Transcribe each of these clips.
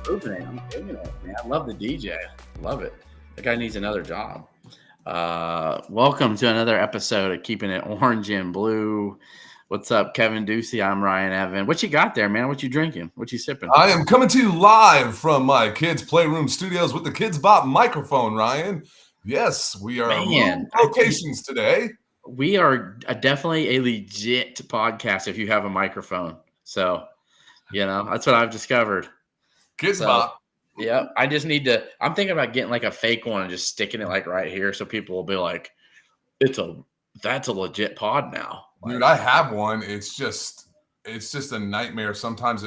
moving it. I'm digging it, man. I love the DJ. Love it. The guy needs another job. Welcome to another episode of Keeping It Orange and Blue. What's up, Kevin Ducey? I'm Ryan Evan. What you got there, man? What you drinking? What you sipping? I am coming to you live from my kids' playroom studios with the Kids Bop microphone, Ryan. Yes, we are moving locations today. We are definitely a legit podcast if you have a microphone. So, that's what I've discovered. Kids Bop. Yeah, I just need to. I'm thinking about getting like a fake one and just sticking it like right here, so people will be like, "That's a legit pod now." Dude, I have one. It's just a nightmare. Sometimes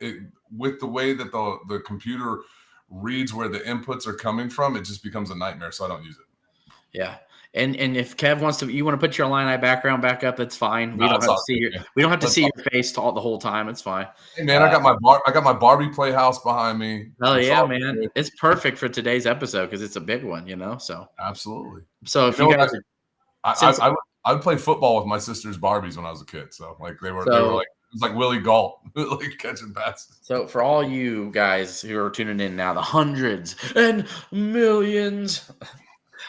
with the way that the computer reads where the inputs are coming from, it just becomes a nightmare. So I don't use it. Yeah. And if Kev wants to, you want to put your Illini background back up, that's fine. We don't have to see your face the whole time. It's fine. Hey man, I got my Barbie Playhouse behind me. Oh yeah, man, good. It's perfect for today's episode because it's a big one, So absolutely. So if you guys, I would play football with my sister's Barbies when I was a kid. So like they were like it was like Willie Galt, like catching passes. So for all you guys who are tuning in now, the hundreds and millions.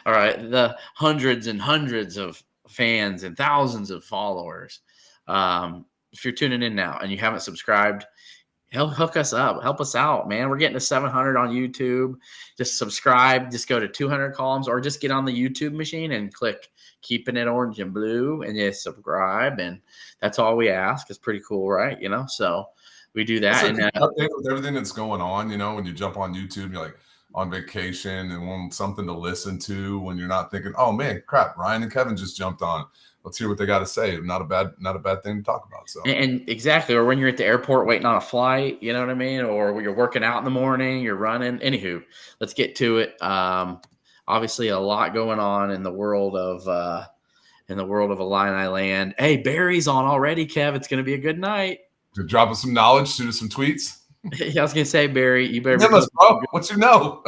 All right, the hundreds and hundreds of fans and thousands of followers. If you're tuning in now and you haven't subscribed, hook us up. Help us out, man. We're getting to 700 on YouTube. Just subscribe. Just go to 200 columns or just get on the YouTube machine and click Keeping It Orange and Blue and just subscribe. And that's all we ask. It's pretty cool, right? So we do that. And update with everything that's going on, when you jump on YouTube, you're like, on vacation and want something to listen to when you're not thinking, oh man, crap, Ryan and Kevin just jumped on. Let's hear what they got to say. Not a bad thing to talk about. So and exactly, or when you're at the airport waiting on a flight, you know what I mean? Or when you're working out in the morning, you're running. Anywho, let's get to it. Obviously a lot going on in the world of Illini land. Hey, Barry's on already, Kev. It's gonna be a good night. To drop us some knowledge, shoot us some tweets. I was gonna say, Barry, you better. Bro. What you know?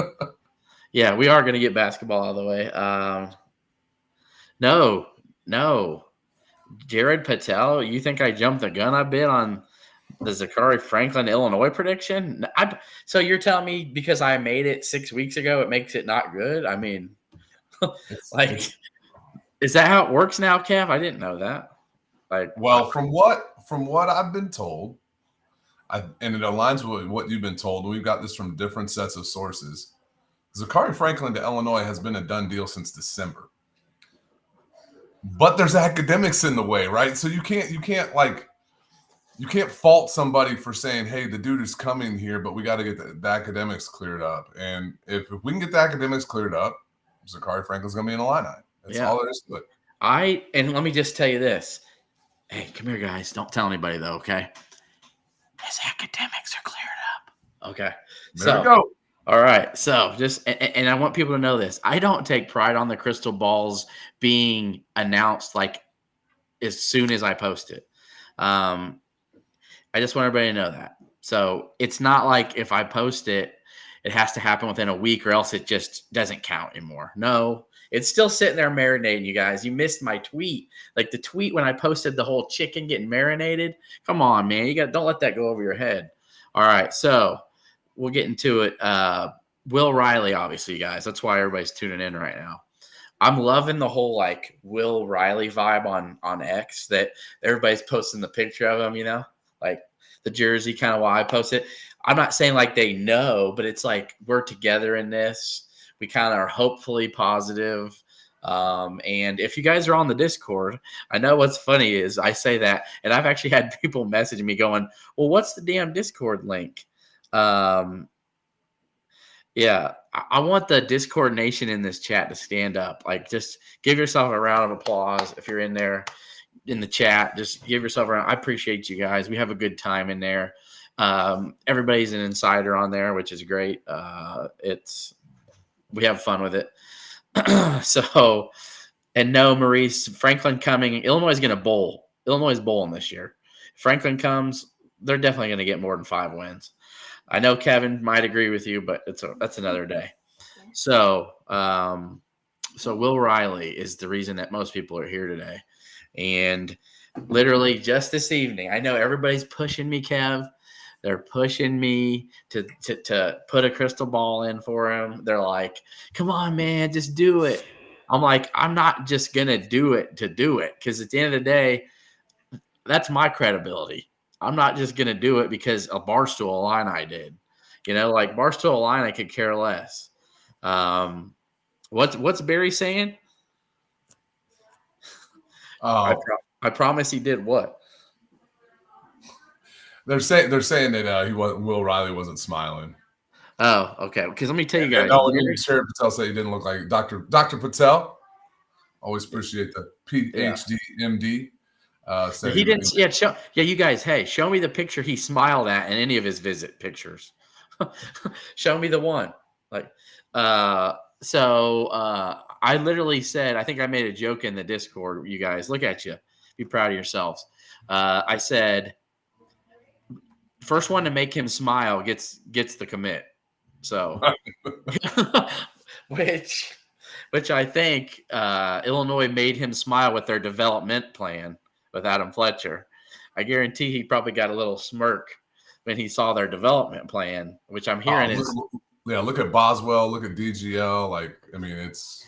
Yeah, we are gonna get basketball out of the way. No, Jared Patel. You think I jumped the gun a bit on the Zachary Franklin, Illinois prediction? So you're telling me because I made it 6 weeks ago, it makes it not good? I mean, is that how it works now, Kev? I didn't know that. From what I've been told. And it aligns with what you've been told. We've got this from different sets of sources. Zachary Franklin to Illinois has been a done deal since December. But there's academics in the way, right? So you can't fault somebody for saying, hey, the dude is coming here, but we got to get the academics cleared up. And if we can get the academics cleared up, Zachary Franklin's going to be in Illini. That's all there is to it. And let me just tell you this. Hey, come here, guys. Don't tell anybody, though, okay? His academics are cleared up. Okay. There we go. All right. So and I want people to know this. I don't take pride on the crystal balls being announced like as soon as I post it. I just want everybody to know that. So it's not like if I post it, it has to happen within a week or else it just doesn't count anymore. No. It's still sitting there marinating, you guys. You missed my tweet. Like the tweet when I posted the whole chicken getting marinated. Come on, man. Don't let that go over your head. All right. So we'll get into it. Will Riley, obviously, you guys. That's why everybody's tuning in right now. I'm loving the whole like Will Riley vibe on X that everybody's posting the picture of him, like the jersey kind of why I post it. I'm not saying like they know, but it's like we're together in this. We kind of are hopefully positive. And if you guys are on the Discord, I know what's funny is I say that, and I've actually had people messaging me going, well, what's the damn Discord link? Yeah, I want the Discord nation in this chat to stand up. Like, just give yourself a round of applause if you're in there in the chat. Just give yourself a round. I appreciate you guys. We have a good time in there. Everybody's an insider on there, which is great. We have fun with it. So, and no, Maurice, Franklin coming. Illinois is going to bowl. Illinois is bowling this year. If Franklin comes, they're definitely going to get more than 5 wins. I know Kevin might agree with you, but that's another day. So Will Riley is the reason that most people are here today. And literally just this evening, I know everybody's pushing me, Kev, They're pushing me to put a crystal ball in for him. They're like, come on, man, just do it. I'm like, I'm not just going to do it to do it. Because at the end of the day, that's my credibility. I'm not just going to do it because a Barstool Illini did. Like Barstool Illini could care less. What's Barry saying? I promise he did what? They're saying that Will Riley wasn't smiling. Oh, okay. Because let me tell you guys. Sheriff Patel said he didn't look like Dr. Patel. Always appreciate the PhD, MD. He didn't. You guys. Hey, show me the picture he smiled at in any of his visit pictures. Show me the one. So I literally said, I think I made a joke in the Discord. You guys, look at you. Be proud of yourselves. I said, first one to make him smile gets the commit. So, which I think Illinois made him smile with their development plan with Adam Fletcher. I guarantee he probably got a little smirk when he saw their development plan, which I'm hearing is. Look at Boswell, look at DGL. It's.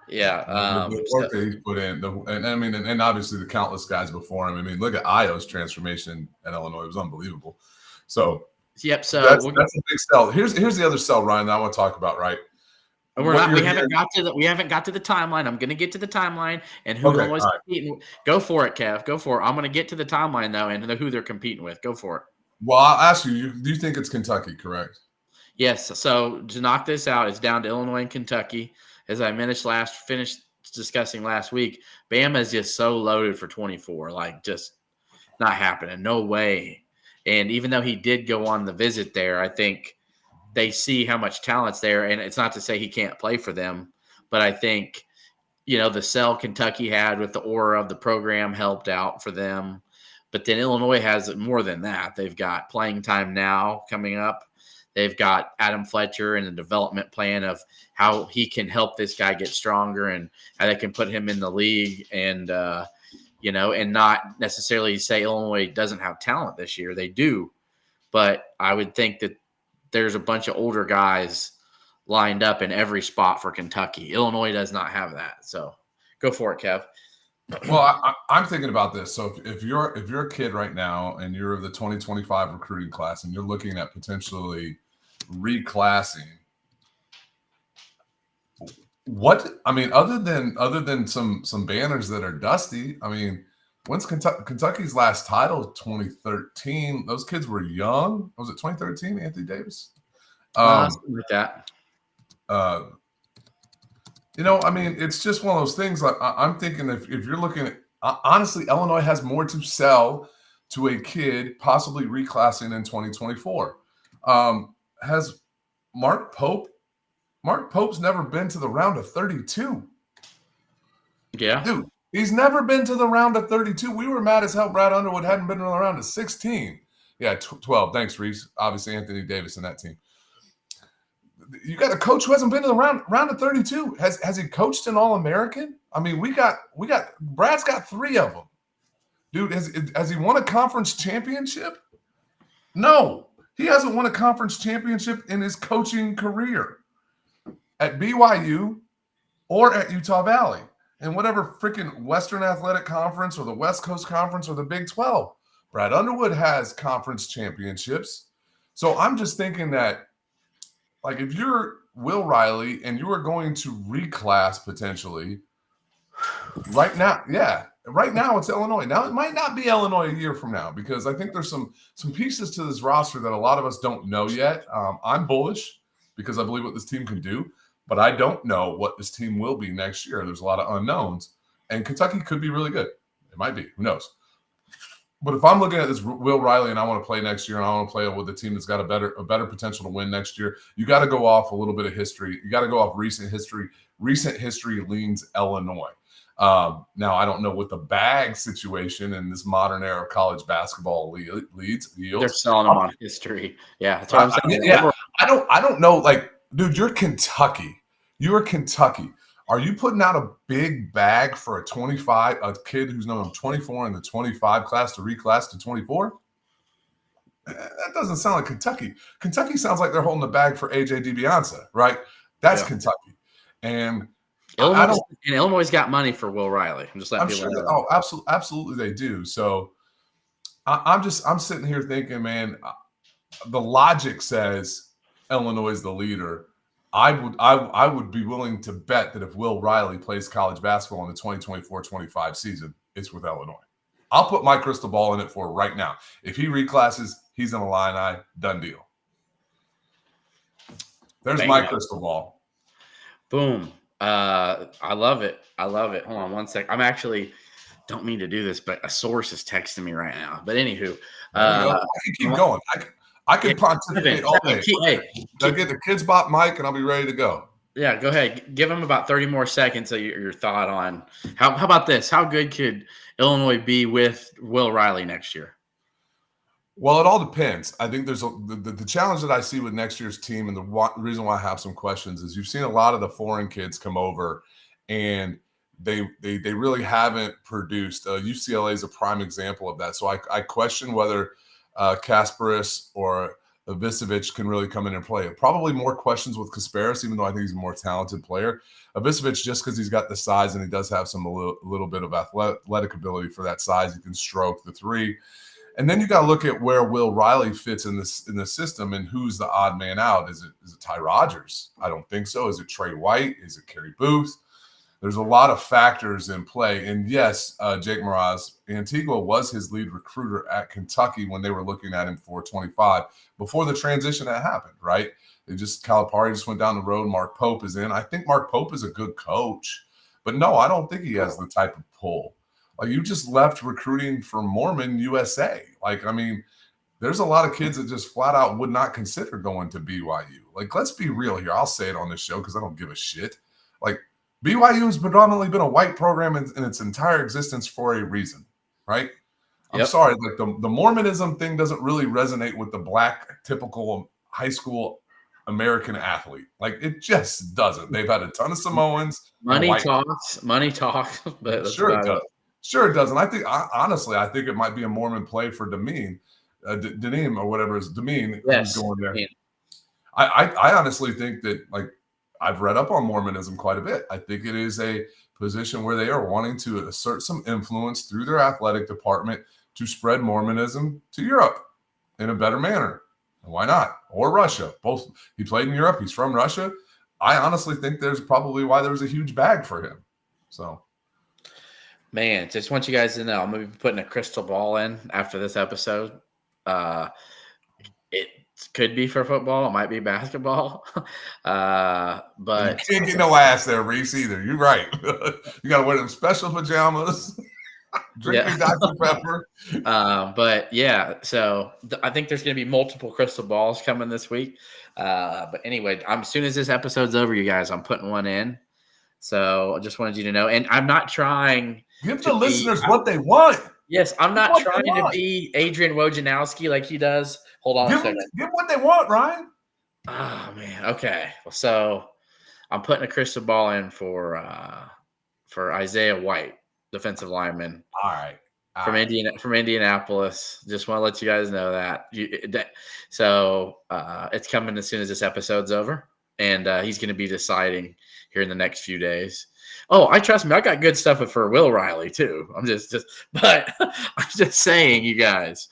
Yeah, the work that he's put in, and obviously the countless guys before him. Look at Io's transformation at Illinois; it was unbelievable. So, yep. So that's a big sell. Here's the other sell, Ryan, that I want to talk about. Right? We haven't got to the timeline. I'm going to get to the timeline and who Illinois is competing. Go for it, Kev. Go for it. I'm going to get to the timeline though, and who they're competing with. Go for it. Well, I'll ask you. Do you think it's Kentucky? Correct. Yes. So to knock this out, it's down to Illinois and Kentucky. As I finished discussing last week, Bama is just so loaded for 24, just not happening. No way. And even though he did go on the visit there, I think they see how much talent's there. And it's not to say he can't play for them, but I think, the sell Kentucky had with the aura of the program helped out for them. But then Illinois has more than that. They've got playing time now coming up. They've got Adam Fletcher and the development plan of how he can help this guy get stronger and how they can put him in the league and, and not necessarily say Illinois doesn't have talent this year. They do. But I would think that there's a bunch of older guys lined up in every spot for Kentucky. Illinois does not have that. So go for it, Kev. Well, I'm thinking about this. So if you're a kid right now and you're of the 2025 recruiting class and you're looking at potentially reclassing, other than some banners that are dusty, when's Kentucky's last title? 2013. Those kids were young. Was it 2013? Anthony Davis. Something like that. It's just one of those things. I'm thinking if you're looking at, honestly, Illinois has more to sell to a kid possibly reclassing in 2024. Has Mark Pope? Mark Pope's never been to the round of 32. Yeah. Dude, he's never been to the round of 32. We were mad as hell Brad Underwood hadn't been to the round of 16. Yeah, 12. Thanks, Reese. Obviously, Anthony Davis in that team. You got a coach who hasn't been to the round of 32. Has he coached an All-American? We got Brad's got 3 of them. Dude, has he won a conference championship? No, he hasn't won a conference championship in his coaching career at BYU or at Utah Valley and whatever freaking Western Athletic Conference or the West Coast Conference or the Big 12. Brad Underwood has conference championships. So I'm just thinking that, if you're Will Riley and you are going to reclass potentially right now it's Illinois. Now it might not be Illinois a year from now because I think there's some pieces to this roster that a lot of us don't know yet. I'm bullish because I believe what this team can do, but I don't know what this team will be next year. There's a lot of unknowns, and Kentucky could be really good. It might be. Who knows? But if I'm looking at this Will Riley and I want to play next year and I want to play with a team that's got a better potential to win next year, you got to go off a little bit of history. You got to go off recent history. Recent history leans Illinois. Now, I don't know what the bag situation in this modern era of college basketball yields. They're selling them on history. Yeah, that's what I'm saying. Yeah, I don't know. Dude, you're Kentucky. You are Kentucky. Are you putting out a big bag for a kid who's number 24 in the 25 class to reclass to 24? That doesn't sound like Kentucky. Kentucky sounds like they're holding the bag for AJ DiBiase, right? That's Kentucky. And I don't. And Illinois got money for Will Riley. I'm just letting people know. Absolutely, they do. So I'm sitting here thinking, man, the logic says Illinois is the leader. I would be willing to bet that if Will Riley plays college basketball in the 2024-25 season, it's with Illinois. I'll put my crystal ball in it for right now. If he reclasses, he's in Illini, done deal. There's my crystal ball. Boom. I love it. Hold on one sec. I'm actually don't mean to do this, but a source is texting me right now. But anywho, I can keep going. I can pontificate all day. I'll get the Kids Bop mic, and I'll be ready to go. Yeah, go ahead. Give them about 30 more seconds of your thought on how about this? How good could Illinois be with Will Riley next year? Well, it all depends. I think there's the challenge that I see with next year's team, and the reason why I have some questions is you've seen a lot of the foreign kids come over, and they really haven't produced. UCLA is a prime example of that. So I question whether Kasparis or Avicevic can really come in and play. Probably more questions with Kasparis, even though I think he's a more talented player. Avicevic, just because he's got the size and he does have a little bit of athletic ability for that size, he can stroke the three. And then you got to look at where Will Riley fits in the system and who's the odd man out. Is it Ty Rodgers? I don't think so. Is it Trey White? Is it Kerry Booth? There's a lot of factors in play. And yes, Jake Mraz, Antigua was his lead recruiter at Kentucky when they were looking at him for 25 before the transition had happened, right? Calipari just went down the road. Mark Pope is in. I think Mark Pope is a good coach, but no, I don't think he has the type of pull. Like, you just left recruiting for Mormon USA. Like, I mean, there's a lot of kids that just flat out would not consider going to BYU. Like, let's be real here. I'll say it on this show because I don't give a shit. Like, BYU has predominantly been a white program in its entire existence for a reason, right? I'm sorry. Like, the Mormonism thing doesn't really resonate with the black typical high school American athlete. Like, it just doesn't. They've had a ton of Samoans. Money talks. But sure it does. Sure it does. And I think, honestly, it might be a Mormon play for Demean, or whatever is Demean, who's going there. I honestly think that, like, I've read up on Mormonism quite a bit. I think it is a position where they are wanting to assert some influence through their athletic department to spread Mormonism to Europe in a better manner. And why not? Or Russia. Both. He played in Europe. He's from Russia. I honestly think there's probably why there was a huge bag for him. So. Man, just want you guys to know, I'm going to be putting a crystal ball in after this episode. It could be for football. It might be basketball. But you can't get no ass there, Reese, either. You're right. You got to wear them special pajamas. Drink your Dr. Pepper. But yeah, so I think there's going to be multiple crystal balls coming this week. But anyway, as soon as this episode's over, you guys, I'm putting one in. So I just wanted you to know. And I'm not trying – give the listeners what they want. Yes, I'm not trying to be Adrian Wojnarowski like he does. Hold on a second. Give what they want, Ryan. Oh, man. Okay. So I'm putting a crystal ball in for Isaiah White, defensive lineman. All right. From Indianapolis. Just want to let you guys know that. So it's coming as soon as this episode's over. And he's going to be deciding here in the next few days. Oh, trust me, I got good stuff for Will Riley too. But I'm just saying, you guys,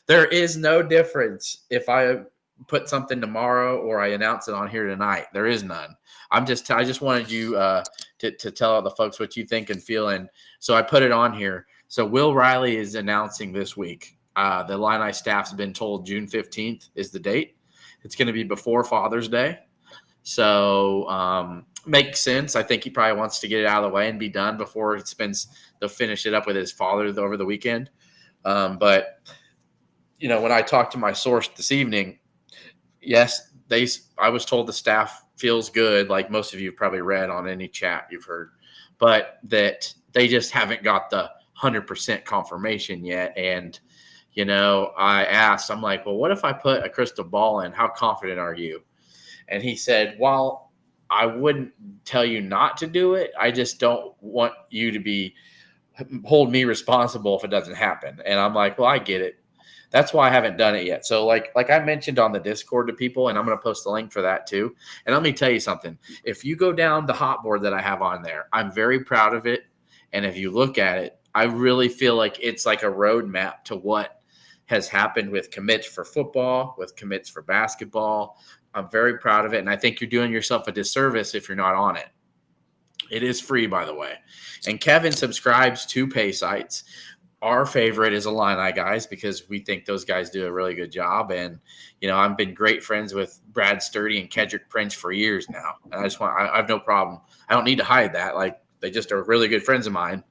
there is no difference if I put something tomorrow or I announce it on here tonight. There is none. I just wanted you to tell all the folks what you think and feel, and so I put it on here. So Will Riley is announcing this week. The Illini staff's been told June 15th is the date. It's going to be before Father's Day. So makes sense. I think he probably wants to get it out of the way and be done before they'll finish it up with his father over the weekend. But, when I talked to my source this evening, yes, I was told the staff feels good, like most of you have probably read on any chat you've heard, but that they just haven't got the 100% confirmation yet. And, I asked, I'm like, well, what if I put a crystal ball in? How confident are you? And he said, well, I wouldn't tell you not to do it. I just don't want you to hold me responsible if it doesn't happen. And I'm like, well, I get it. That's why I haven't done it yet. So like I mentioned on the Discord to people, and I'm going to post the link for that too. And let me tell you something. If you go down the hot board that I have on there, I'm very proud of it. And if you look at it, I really feel like it's like a roadmap to what has happened with commits for football, with commits for basketball. I'm very proud of it. And I think you're doing yourself a disservice if you're not on it. It is free, by the way. And Kevin subscribes to pay sites. Our favorite is Illini guys because we think those guys do a really good job. And, I've been great friends with Brad Sturdy and Kedrick Prince for years now. And I have no problem. I don't need to hide that. Like, they just are really good friends of mine.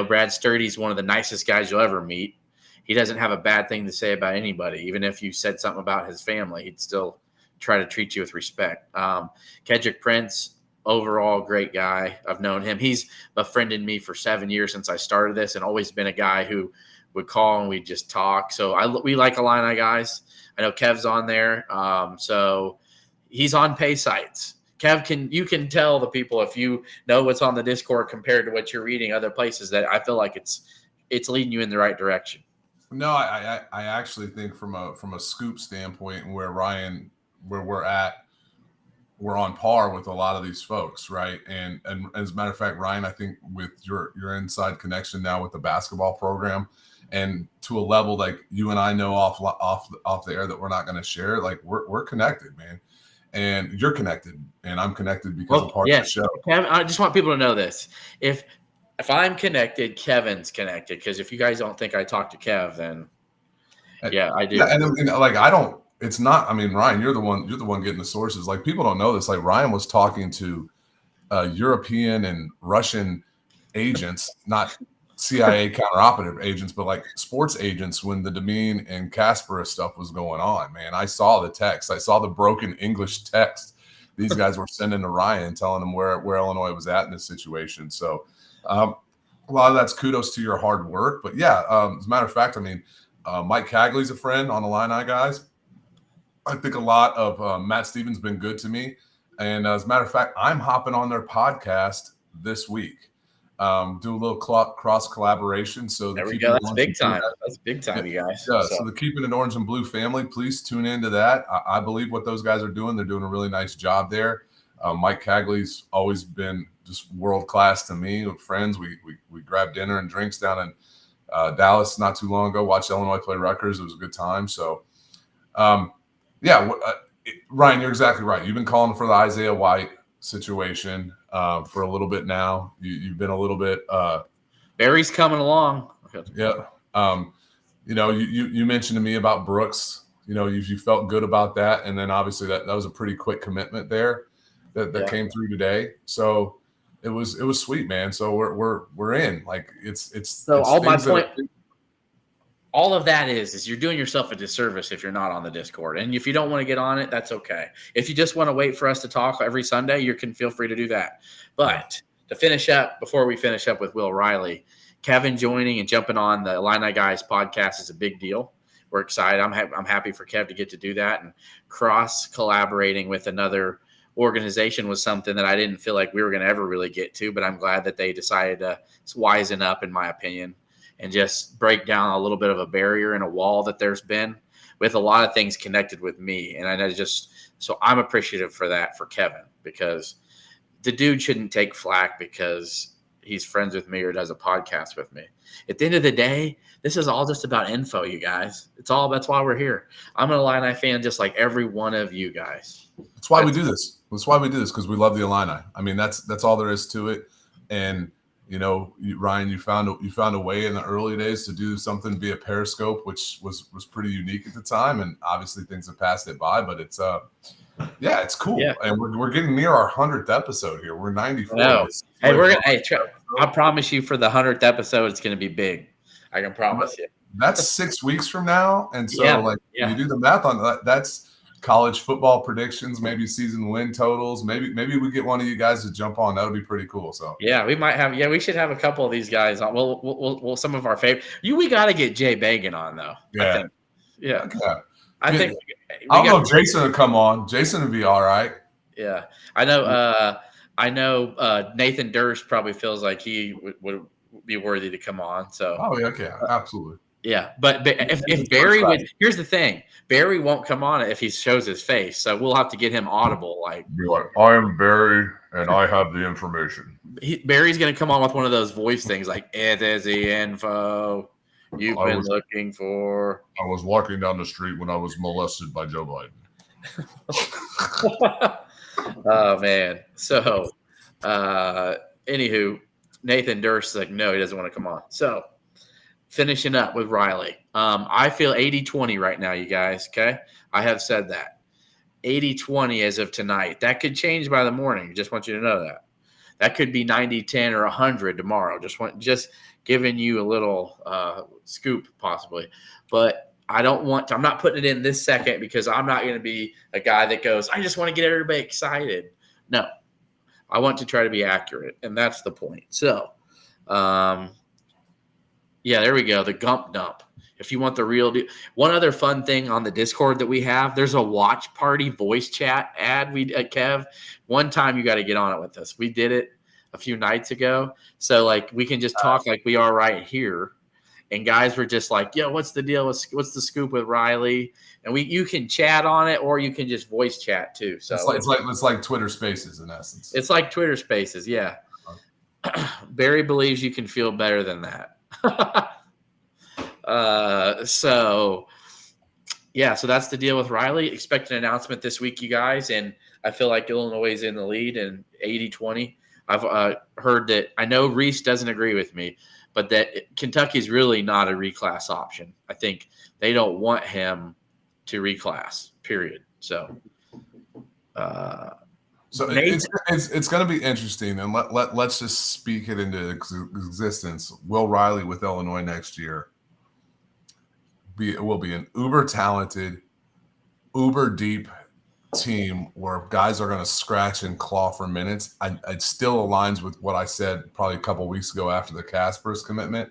Brad Sturdy's one of the nicest guys you'll ever meet. He doesn't have a bad thing to say about anybody. Even if you said something about his family, he'd still try to treat you with respect. Kedrick Prince, overall great guy. I've known him. He's befriended me for 7 years since I started this, and always been a guy who would call and we'd just talk. So we like Illini guys. I know Kev's on there. So he's on pay sites. Kev, you can tell the people if you know what's on the Discord compared to what you're reading other places, that I feel like it's leading you in the right direction. No, I actually think from a scoop standpoint, where we're at, we're on par with a lot of these folks, right? And as a matter of fact, Ryan, I think with your inside connection now with the basketball program, and to a level like you and I know off the air that we're not going to share, like we're connected, man. And you're connected, and I'm connected because of part of the show. Kevin, I just want people to know this. If I'm connected, Kevin's connected. Because if you guys don't think I talk to Kev, then yeah, I do. Yeah, and like I don't. It's not. I mean, Ryan, you're the one getting the sources. Like, people don't know this. Like, Ryan was talking to European and Russian agents, not CIA counteroperative agents, but like sports agents when the Demeen and Kasparov stuff was going on. Man, I saw the text. I saw the broken English text these guys were sending to Ryan, telling him where Illinois was at in this situation. So a lot of that's kudos to your hard work. But yeah, as a matter of fact, I mean, Mike Cagley's a friend on Illini guys. I think a lot of Matt Stevens been good to me. And as a matter of fact, I'm hopping on their podcast this week. Do a little cross collaboration. So there we go. That's big time. That's big time, you guys. Yeah. So the Keepin' It Orange and Blue family, please tune into that. I believe what those guys are doing. They're doing a really nice job there. Mike Cagley's always been just world class to me. With friends, we grabbed dinner and drinks down in Dallas not too long ago. Watched Illinois play Rutgers. It was a good time. So, Ryan, you're exactly right. You've been calling for the Isaiah White situation for a little bit now. You've been a little bit Barry's coming along. Yeah. You mentioned to me about Brooks. You felt good about that, and then obviously that was a pretty quick commitment there that came through today. So it was sweet, man. So we're in. Like it's so all my point. All of that is you're doing yourself a disservice if you're not on the Discord. And if you don't want to get on it, that's okay. If you just want to wait for us to talk every Sunday, you can feel free to do that. But to finish up, before we finish up with Will Riley, Kevin joining and jumping on the Illini Guys podcast is a big deal. We're excited. I'm happy for Kev to get to do that. And cross-collaborating with another organization was something that I didn't feel like we were going to ever really get to, but I'm glad that they decided to wisen up, in my opinion, and just break down a little bit of a barrier and a wall that there's been with a lot of things connected with me. And I know so I'm appreciative for that for Kevin, because the dude shouldn't take flack because he's friends with me or does a podcast with me. At the end of the day, this is all just about info, you guys. That's why we're here. I'm an Illini fan just like every one of you guys. That's why we do this. That's why we do this, because we love the Illini. I mean, that's all there is to it. And Ryan, you found a way in the early days to do something via Periscope, which was pretty unique at the time, and obviously things have passed it by. But it's it's cool, and we're getting near our 100th episode here. We're 94. No. Hey, I promise you, for the 100th episode, it's going to be big. I can promise you. That's 6 weeks from now, and so you do the math on that. That's college football predictions, maybe season win totals. Maybe we get one of you guys to jump on. That would be pretty cool. So we might have. Yeah, we should have a couple of these guys on. We'll some of our favorite. We got to get Jay Bagan on though. Yeah, I think. Yeah. Okay. I think. I don't know if Jason would come on. Jason would be all right. Yeah, I know. Nathan Durst probably feels like he would be worthy to come on. So. Oh yeah, okay, absolutely. Yeah, but if Barry would, here's the thing: Barry won't come on it if he shows his face, so we'll have to get him audible. Like, be like, I am Barry, and I have the information. Barry's going to come on with one of those voice things, like it is the info you've been looking for. I was walking down the street when I was molested by Joe Biden. Oh man! So, anywho, Nathan Durst is like, no, he doesn't want to come on. So. Finishing up with Riley. I feel 80-20 right now, you guys, okay? I have said that. 80-20 as of tonight. That could change by the morning. Just want you to know that. That could be 90-10 or 100 tomorrow. Just giving you a little scoop possibly. But I'm not putting it in this second because I'm not going to be a guy that goes, I just want to get everybody excited. No. I want to try to be accurate, and that's the point. So, yeah, there we go. The Gump Dump. If you want the real deal. One other fun thing on the Discord that we have, there's a watch party voice chat ad. Kev, one time you got to get on it with us. We did it a few nights ago. So, like, we can just talk like we are right here. And guys were just like, yo, what's the deal? What's the scoop with Riley? And you can chat on it or you can just voice chat too. So it's like Twitter Spaces in essence. It's like Twitter Spaces, yeah. Barry believes you can feel better than that. So that's the deal with Riley. Expect an announcement this week, you guys, and I feel like Illinois is in the lead in 80-20. I've heard that. I know Reese doesn't agree with me, but that Kentucky's really not a reclass option. I think they don't want him to reclass, period. So it's going to be interesting, and let's just speak it into existence. Will Riley with Illinois next year will be an uber talented, uber deep team where guys are going to scratch and claw for minutes. It still aligns with what I said probably a couple weeks ago after the Casper's commitment.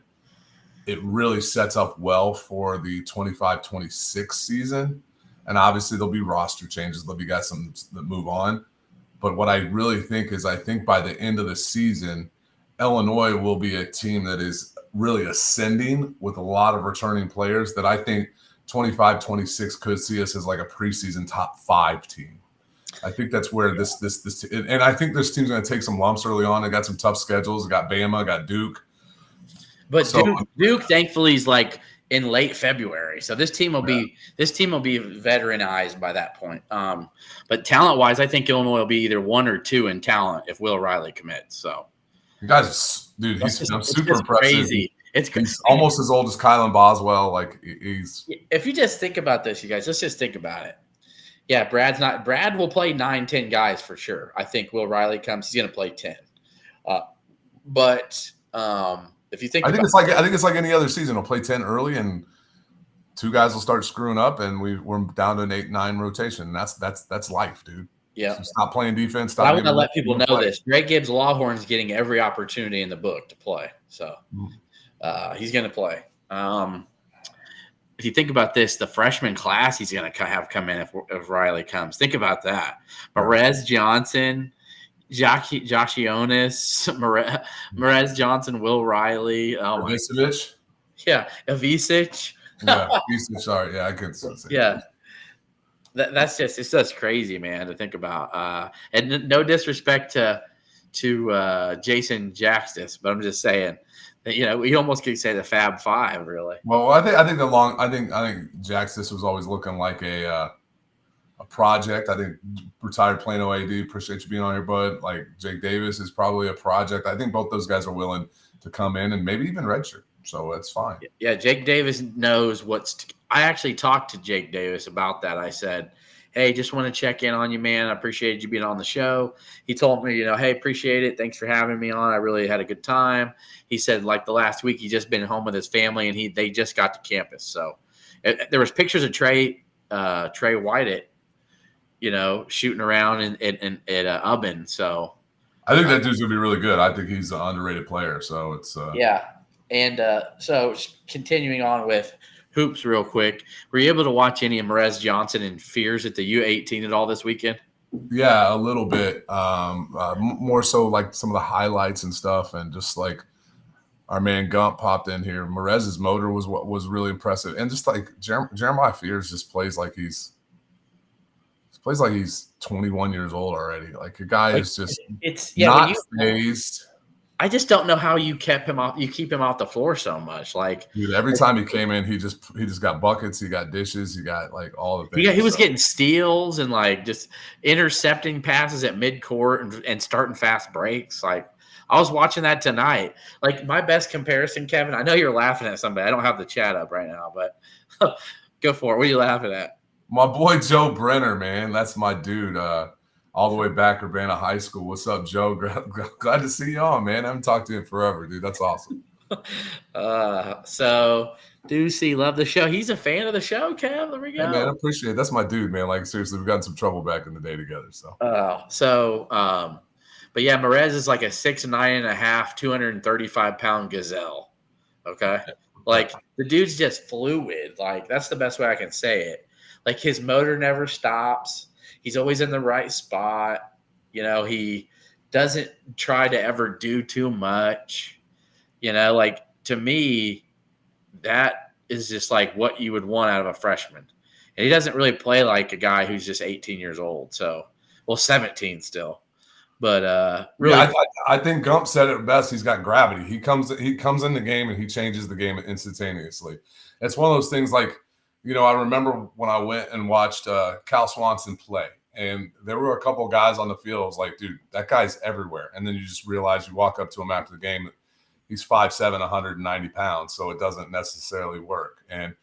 It really sets up well for the 25-26 season, and obviously there'll be roster changes. There'll be guys that move on. But what I really think is I think by the end of the season, Illinois will be a team that is really ascending with a lot of returning players that I think 25-26 could see us as like a preseason top 5 team. I think that's where this and I think this team's going to take some lumps early on. They got some tough schedules. They got Bama, got Duke. But Duke thankfully is like in late February. So this team will be veteranized by that point. But talent-wise, I think Illinois will be either 1 or 2 in talent if Will Riley commits. So you guys, dude, I'm super impressed. Crazy. He's almost as old as Kylan Boswell. Like he's. If you just think about this, you guys, let's just think about it. Yeah, Brad will play 9-10 guys for sure. I think Will Riley comes, he's going to play 10. But if you think, I think it's like any other season. We'll play 10 early, and 2 guys will start screwing up, and we're down to an 8-9 rotation. That's life, dude. Yeah. So stop playing defense. I want to let people know this. Greg Gibbs Lawhorn's getting every opportunity in the book to play, so he's going to play. If you think about this, the freshman class he's going to have come in if Riley comes. Think about that. Marez Johnson, Jossionis, Marez Johnson, Will Riley. Avicevich. Yeah, Avicic. Yeah, Avicic. Sorry, yeah, I couldn't say. Yeah, it's just crazy, man, to think about. And no disrespect to Jason Jaxtis, but I'm just saying that we almost could say the Fab Five, really. Well, I think Jaxtis was always looking like a project. I think retired Plano AD. Appreciate you being on here, bud. Like Jake Davis is probably a project. I think both those guys are willing to come in and maybe even redshirt. So that's fine. Yeah, Jake Davis knows I actually talked to Jake Davis about that. I said, hey, just want to check in on you, man. I appreciate you being on the show. He told me, hey, appreciate it. Thanks for having me on. I really had a good time. He said, like, the last week, he's just been home with his family, and they just got to campus. So there was pictures of Trey White shooting around at Ubben. So I think that dude's going to be really good. I think he's an underrated player. So it's yeah. And so continuing on with hoops real quick, were you able to watch any of Marez Johnson and Fears at the U18 at all this weekend? Yeah, a little bit. More so like some of the highlights and stuff, and just like Our man Gump popped in here. Merez's motor was what was really impressive, and just like Jeremiah Fears just plays like he's 21 years old already. Like a guy is just not phased. I just don't know how you kept him off. You keep him off the floor so much. Like, dude, every time he came in, he just got buckets. He got dishes. He got like all the things. He was getting steals and like just intercepting passes at midcourt and starting fast breaks. Like, I was watching that tonight. Like, my best comparison, Kevin. I know you're laughing at somebody. I don't have the chat up right now, but go for it. What are you laughing at? My boy Joe Brenner, man. That's my dude. All the way back Urbana High School. What's up, Joe? Glad to see you on, man. I haven't talked to you in forever, dude. That's awesome. So Deucey, love the show. He's a fan of the show, Kev. There we go. Hey, man, I appreciate it. That's my dude, man. Like, seriously, we've gotten some trouble back in the day together. So but yeah, Merez is like a 6'9.5", 235-pound gazelle. Okay. Like, the dude's just fluid. Like, that's the best way I can say it. Like, his motor never stops. He's always in the right spot. You know, he doesn't try to ever do too much. You know, like, to me, that is just like what you would want out of a freshman. And he doesn't really play like a guy who's just 18 years old. So, well, 17 still. But really, yeah, I think Gump said it best. He's got gravity. He comes in the game and he changes the game instantaneously. It's one of those things like, you know, I remember when I went and watched Cal Swanson play, and there were a couple guys on the field. I was like, dude, that guy's everywhere. And then you just realize you walk up to him after the game, he's 5'7", 190 pounds, so it doesn't necessarily work. And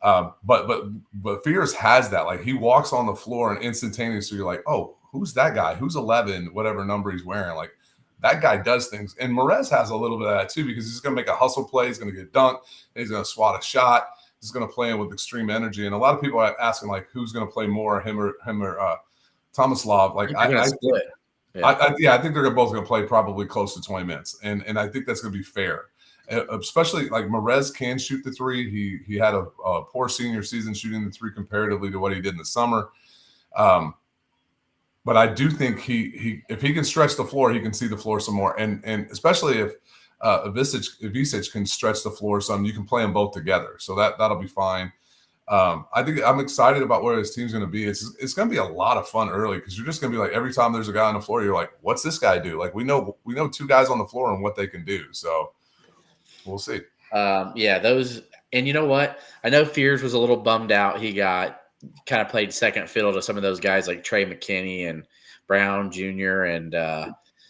but Fears has that. Like, he walks on the floor and instantaneously you're like, oh, who's that guy? Who's 11, whatever number he's wearing? Like, that guy does things. And Merez has a little bit of that too, because he's going to make a hustle play. He's going to get dunked. He's going to swat a shot. He's going to play in with extreme energy. And a lot of people are asking, like, who's going to play more, him or Tomislav? Like, I think they're both going to play probably close to 20 minutes. And I think that's going to be fair. Especially, like, Merez can shoot the three. He had a poor senior season shooting the three comparatively to what he did in the summer. But I do think he if he can stretch the floor, he can see the floor some more. And especially if Ivisic can stretch the floor some, you can play them both together. So that'll be fine. I think I'm excited about where this team's going to be. It's going to be a lot of fun early, because you're just going to be like, every time there's a guy on the floor, you're like, what's this guy do? Like, we know two guys on the floor and what they can do. So we'll see. Those, and you know what? I know Fears was a little bummed out. He got kind of played second fiddle to some of those guys like Trey McKinney and Brown Jr. And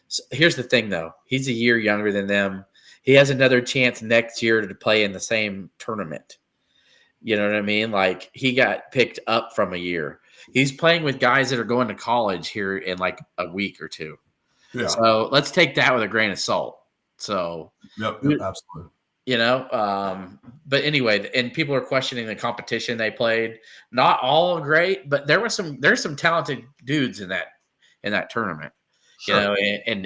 so here's the thing, though. He's a year younger than them. He has another chance next year to play in the same tournament. You know what I mean? Like, he got picked up from a year. He's playing with guys that are going to college here in like a week or two. Yeah. So let's take that with a grain of salt. So, yep, absolutely. You know, but anyway, and people are questioning the competition they played. Not all great, but there's some talented dudes in that tournament. Sure. You know,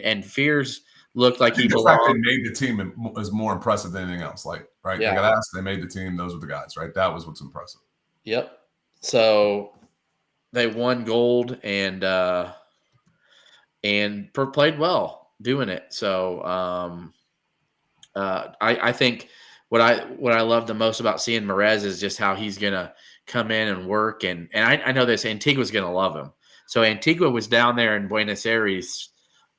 and Fears looked like he belonged. The fact they made the team is more impressive than anything else. Like, right? Yeah. They got asked, they made the team. Those were the guys, right? That was what's impressive. Yep. So they won gold and played well doing it. So I think what I love the most about seeing Merez is just how he's gonna come in and work, and I know this Antigua's gonna love him. So Antigua was down there in Buenos Aires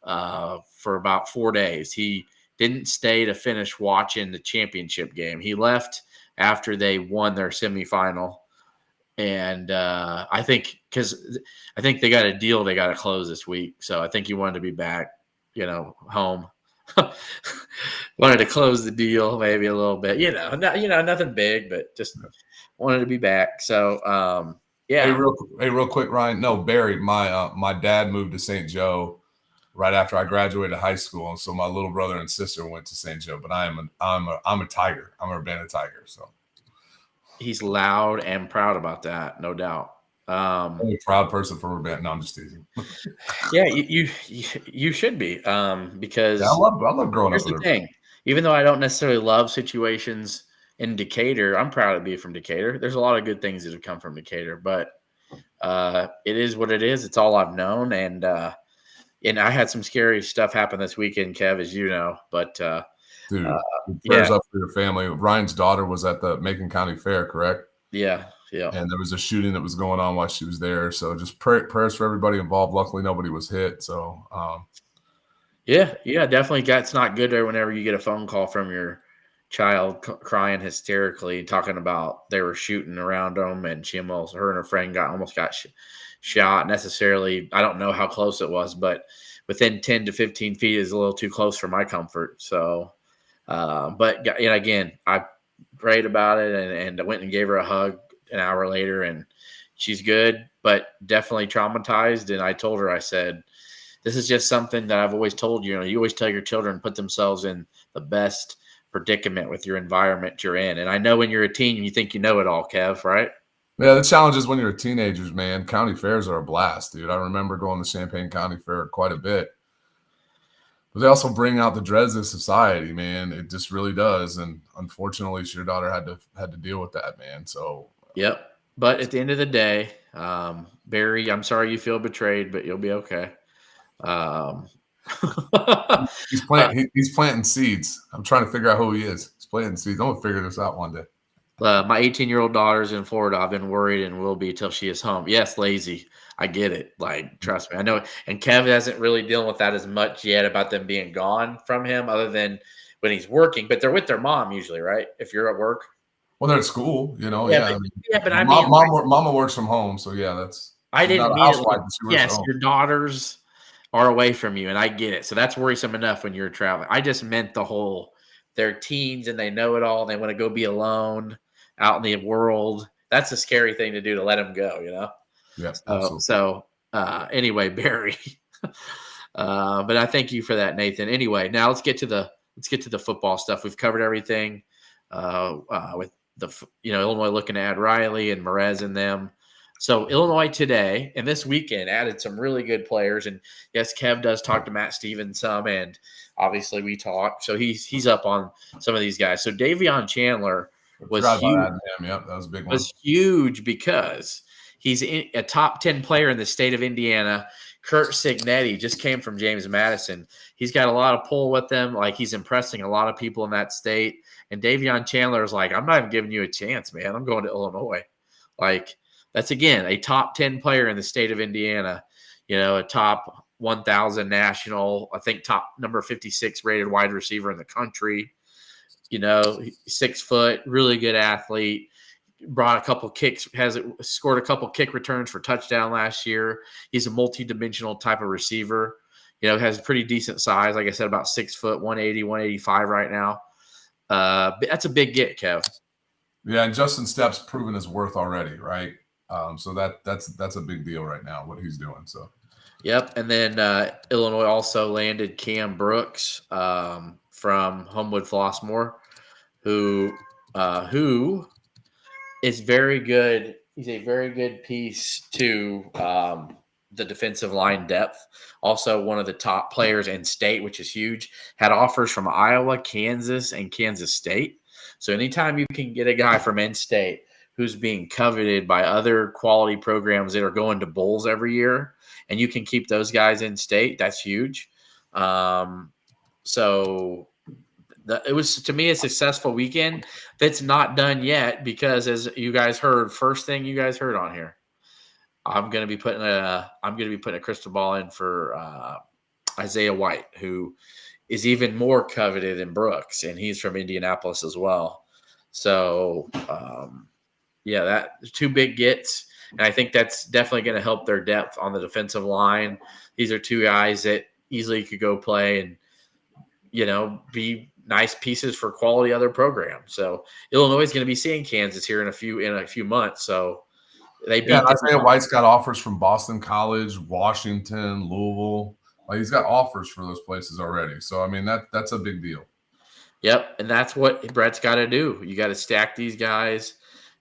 for about 4 days. He didn't stay to finish watching the championship game. He left after they won their semifinal, and I think they got a deal they got to close this week. So I think he wanted to be back, home. Wanted to close the deal maybe a little bit, nothing big, but just wanted to be back. So yeah. Hey, real quick, Ryan. No, Barry. My dad moved to St. Joe right after I graduated high school, and so my little brother and sister went to St. Joe. But I'm a Tiger. I'm a Urbana Tiger. So he's loud and proud about that, no doubt. I'm a proud person from Urbana. No, I'm just teasing. Yeah, you should be, because I love growing up. Here's the thing. Even though I don't necessarily love situations in Decatur, I'm proud to be from Decatur. There's a lot of good things that have come from Decatur, but it is what it is. It's all I've known, and I had some scary stuff happen this weekend, Kev, as you know. But Dude, Yeah. prayers up for your family. Ryan's daughter was at the Macon County Fair, correct? Yeah. Yeah. And there was a shooting that was going on while she was there. So just prayers for everybody involved. Luckily, nobody was hit. So, Yeah. Yeah. Definitely. That's not good there whenever you get a phone call from your child crying hysterically, talking about they were shooting around them, and her and her friend almost got shot. Necessarily, I don't know how close it was, but within 10 to 15 feet is a little too close for my comfort. So, but again, I prayed about it and I went and gave her a hug an hour later, and she's good, but definitely traumatized. And I told her, I said, this is just something that I've always told you. You always tell your children put themselves in the best predicament with your environment you're in. And I know when you're a teen, you think you know it all, Kev, right? yeah, the challenge is when you're teenagers, man. County fairs are a blast, dude. I remember going to Champaign County Fair quite a bit. But they also bring out the dregs of society, man. It just really does. And unfortunately, your daughter had to deal with that, man. So yep. But at the end of the day, Barry, I'm sorry you feel betrayed, but you'll be okay. he's planting seeds. I'm trying to figure out who he is. He's planting seeds. I'm gonna figure this out one day. My 18-year-old daughter's in Florida. I've been worried and will be till she is home. Yes, lazy. I get it. Like, trust me, I know. And Kev hasn't really dealing with that as much yet about them being gone from him, other than when he's working. But they're with their mom usually, right? If you're at work. Well, they're at school, you know. Yeah, Yeah, but I mean, mama works from home, so yeah, that's. I She's not didn't a mean it. housewife, but she works Yes, from home. your daughters are away from you, and I get it. So that's worrisome enough when you're traveling. I just meant the whole they're teens and they know it all. And they want to go be alone out in the world. That's a scary thing to do, to let them go, you know? Yeah, absolutely. So anyway, Barry. But I thank you for that, Nathan. Anyway, now let's get to the football stuff. We've covered everything with Illinois looking to add Riley and Merez in them. So Illinois today and this weekend added some really good players. And yes, Kev does talk to Matt Stevens some, and obviously we talk. So he's up on some of these guys. So Davion Chandler was huge. Yep, that was a big one. Was huge because he's a top 10 player in the state of Indiana. Kurt Signetti just came from James Madison. He's got a lot of pull with them. Like, he's impressing a lot of people in that state. And Davion Chandler is like, I'm not even giving you a chance, man. I'm going to Illinois. Like, that's, again, a top 10 player in the state of Indiana. A top 1,000 national, I think top number 56 rated wide receiver in the country. 6 foot, really good athlete. Brought a couple kicks, scored a couple kick returns for touchdown last year. He's a multi-dimensional type of receiver. Has pretty decent size. Like I said, about 6 foot, 180, 185 right now. That's a big get, Kev. Yeah, and Justin Stepp's proven his worth already, right? So that's a big deal right now, what he's doing. So, yep. And then Illinois also landed Cam Brooks from Homewood Flossmoor, who is very good. He's a very good piece to the defensive line depth. Also, one of the top players in state, which is huge. Had offers from Iowa, Kansas, and Kansas State. So anytime you can get a guy from in-state who's being coveted by other quality programs that are going to bowls every year, and you can keep those guys in state, that's huge. It was, to me, a successful weekend. That's not done yet because, as you guys heard, first thing you guys heard on here, I'm going to be putting a crystal ball in for Isaiah White, who is even more coveted than Brooks, and he's from Indianapolis as well. So, that 2 big gets, and I think that's definitely going to help their depth on the defensive line. These are 2 guys that easily could go play and be nice pieces for quality other programs. So Illinois is going to be seeing Kansas here in a few months. So they beat. Isaiah White's got offers from Boston College, Washington, Louisville. Like, he's got offers for those places already. So I mean, that's a big deal. Yep, and that's what Brett's got to do. You got to stack these guys.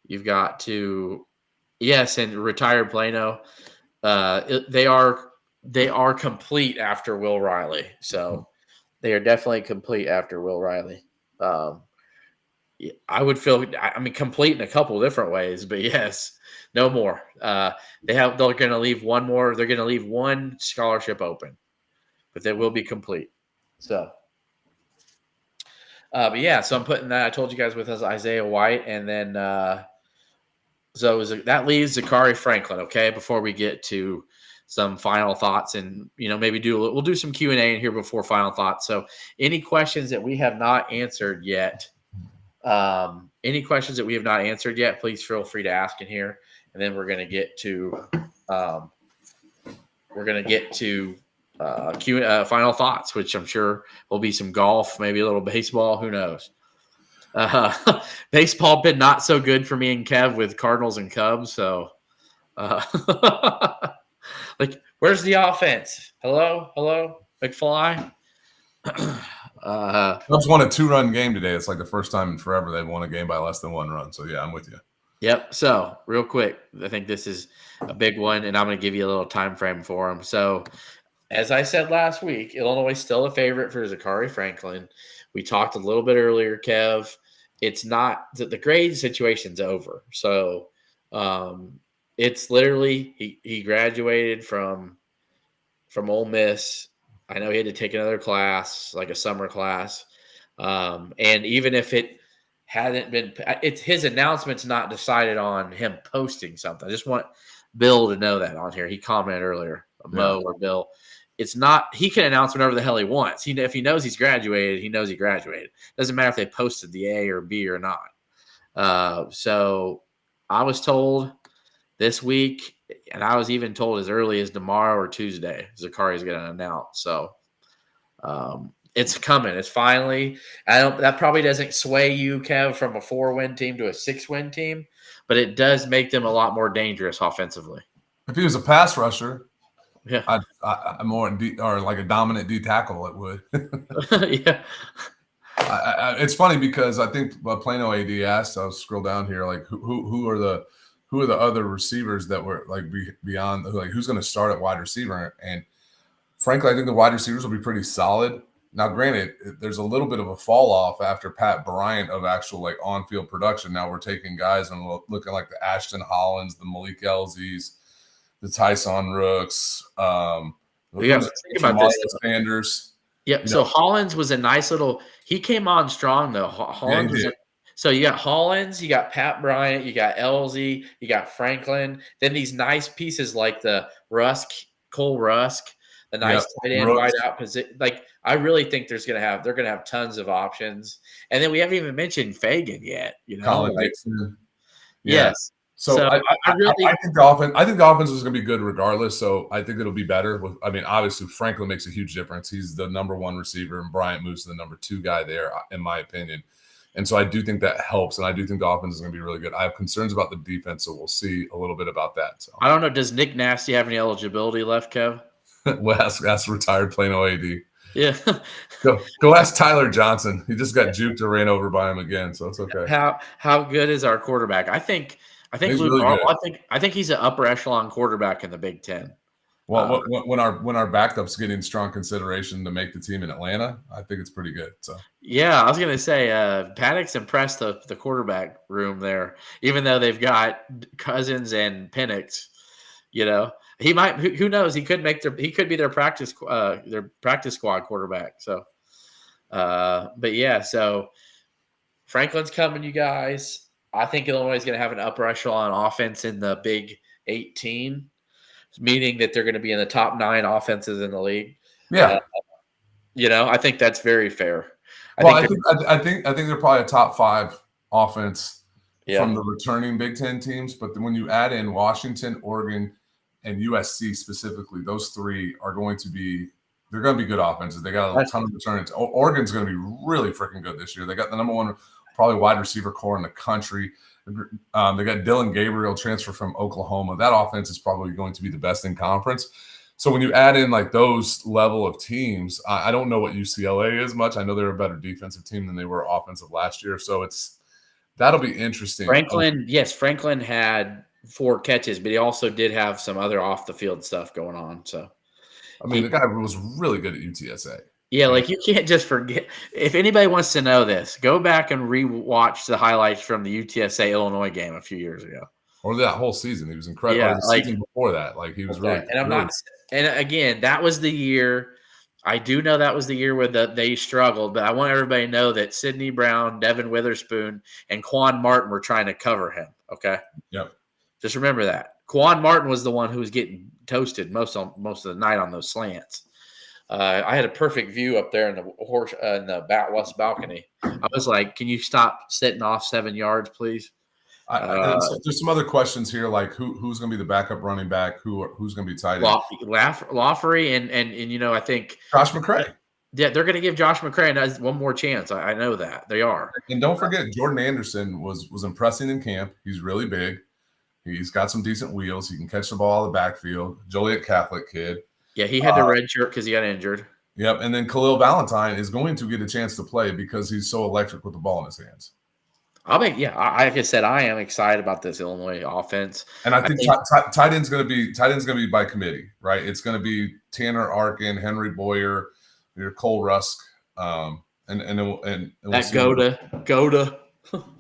You've got to, and retired Plano. They are complete after Will Riley. So. They are definitely complete after Will Riley. I would feel, complete in a couple of different ways, but yes, no more. They're going to leave one more. They're going to leave one scholarship open, but they will be complete. So, But yeah, so I'm putting that. I told you guys with us Isaiah White, and then so that leaves Zachary Franklin. Okay, before we get to some final thoughts, and maybe we'll do some Q&A in here before final thoughts. So any questions that we have not answered yet, please feel free to ask in here, and then we're going to get to final thoughts, which I'm sure will be some golf, maybe a little baseball, who knows. Baseball been not so good for me and Kev with Cardinals and Cubs, so like, where's the offense? Hello, McFly. Cubs won a 2-run game today. It's like the first time in forever they've won a game by less than 1 run. So yeah, I'm with you. Yep. So real quick, I think this is a big one, and I'm going to give you a little time frame for them. So as I said last week, Illinois is still a favorite for Zachary Franklin. We talked a little bit earlier, Kev. It's not that the grade situation's over. So it's literally he graduated from Ole Miss. I know he had to take another class, like a summer class. And even if it hadn't been, his announcement's not decided on him posting something. I just want Bill to know that on here. He commented earlier, Mo or Bill. It's not, he can announce whatever the hell he wants. If he knows he's graduated, he knows he graduated. Doesn't matter if they posted the A or B or not. So I was told this week, and I was even told as early as tomorrow or Tuesday, Zachari's going to announce. So it's coming. It's finally. That probably doesn't sway you, Kev, from a 4-win team to a 6-win team, but it does make them a lot more dangerous offensively. If he was a pass rusher, yeah, I'm more or like a dominant D tackle. It would. Yeah. It's funny because I think Plano AD asked. I'll scroll down here. Like who are the other receivers that were like beyond, like who's going to start at wide receiver? And frankly, I think the wide receivers will be pretty solid. Now, granted, there's a little bit of a fall off after Pat Bryant of actual like on-field production. Now we're taking guys and looking like the Ashton Hollands, the Malik Elzies, the Tyson Rooks. We got to think about this. Sanders. Yep. So Hollins was a nice little. He came on strong though. Hollins. So you got Hollins, you got Pat Bryant, you got Elzy, you got Franklin. Then these nice pieces like the Cole Rusk, the nice tight end wide out position. Like I really think they're gonna have tons of options. And then we haven't even mentioned Fagan yet. Colin Dixon. Yes. So I think the offense is going to be good regardless. So I think it'll be better. Obviously Franklin makes a huge difference. He's the number 1 receiver, and Bryant moves to the number 2 guy there, in my opinion. And so I do think that helps, and I do think the offense is going to be really good. I have concerns about the defense, so we'll see a little bit about that. So I don't know. Does Nick Nasty have any eligibility left, Kev? Well, ask retired Plano AD. Yeah. Go ask Tyler Johnson. He just got juked or ran over by him again, so it's okay. How good is our quarterback? I think he's Luke really Arnold, I think he's an upper echelon quarterback in the Big Ten. Well, when our backup's getting strong consideration to make the team in Atlanta, I think it's pretty good. So yeah, I was gonna say Paddock's impressed the quarterback room there, even though they've got Cousins and Penix. He might. Who knows? He could be their practice squad quarterback. So, but yeah. So Franklin's coming, you guys. I think Illinois is going to have an upper echelon offense in the Big 18, meaning that they're going to be in the top 9 offenses in the league. Yeah. I think that's very fair. I think they're probably a top 5 offense from the returning Big Ten teams. But when you add in Washington, Oregon, and USC specifically, those 3 are going to be good offenses. They got a ton of returns. Oregon's going to be really freaking good this year. They got the number 1 probably wide receiver core in the country. They got Dylan Gabriel transfer from Oklahoma. That offense is probably going to be the best in conference. So when you add in like those level of teams, I don't know what UCLA is much. I know they're a better defensive team than they were offensive last year. So that'll be interesting. Franklin had 4 catches, but he also did have some other off the field stuff going on. So the guy was really good at UTSA. Yeah, like you can't just forget. If anybody wants to know this, go back and rewatch the highlights from the UTSA Illinois game a few years ago. Or that whole season. He was incredible. Yeah, the season before that. Like he was really. And again, that was the year I do know that was the year where they struggled, but I want everybody to know that Sidney Brown, Devin Witherspoon, and Quan Martin were trying to cover him. Okay. Yep. Just remember that. Quan Martin was the one who was getting toasted most of the night on those slants. I had a perfect view up there in the west balcony. I was like, "Can you stop sitting off 7 yards, please?" So there's some other questions here, like who's going to be the backup running back, who's going to be tight end. Laffery and I think Josh McCray. Yeah, they're going to give Josh McCray one more chance. I know that they are. And don't forget, Jordan Anderson was impressing in camp. He's really big. He's got some decent wheels. He can catch the ball out of the backfield. Joliet Catholic kid. Yeah, he had the red shirt because he got injured. Yep, and then Khalil Valentine is going to get a chance to play because he's so electric with the ball in his hands. Like I said, I am excited about this Illinois offense, and I think tight end's going to be by committee, right? It's going to be Tanner Arkin, Henry Boyer, your Cole Rusk, and we'll Goda.